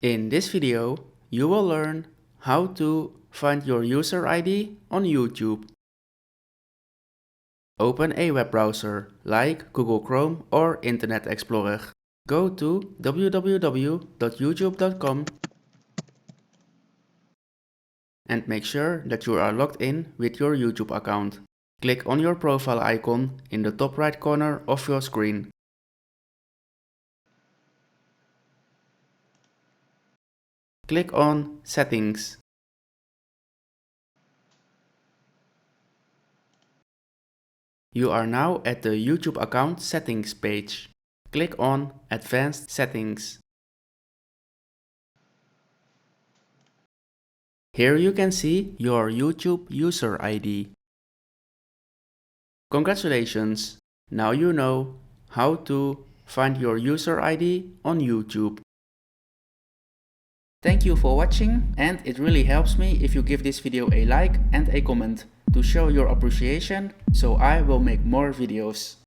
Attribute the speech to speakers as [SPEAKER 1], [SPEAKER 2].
[SPEAKER 1] In this video, you will learn how to find your user ID on YouTube. Open a web browser like Google Chrome or Internet Explorer. Go to www.youtube.com and make sure that you are logged in with your YouTube account. Click on your profile icon in the top right corner of your screen. Click on Settings. You are now at the YouTube account settings page. Click on Advanced Settings. Here you can see your YouTube user ID. Congratulations! Now you know how to find your user ID on YouTube. Thank you for watching, and it really helps me if you give this video a like and a comment to show your appreciation, so I will make more videos.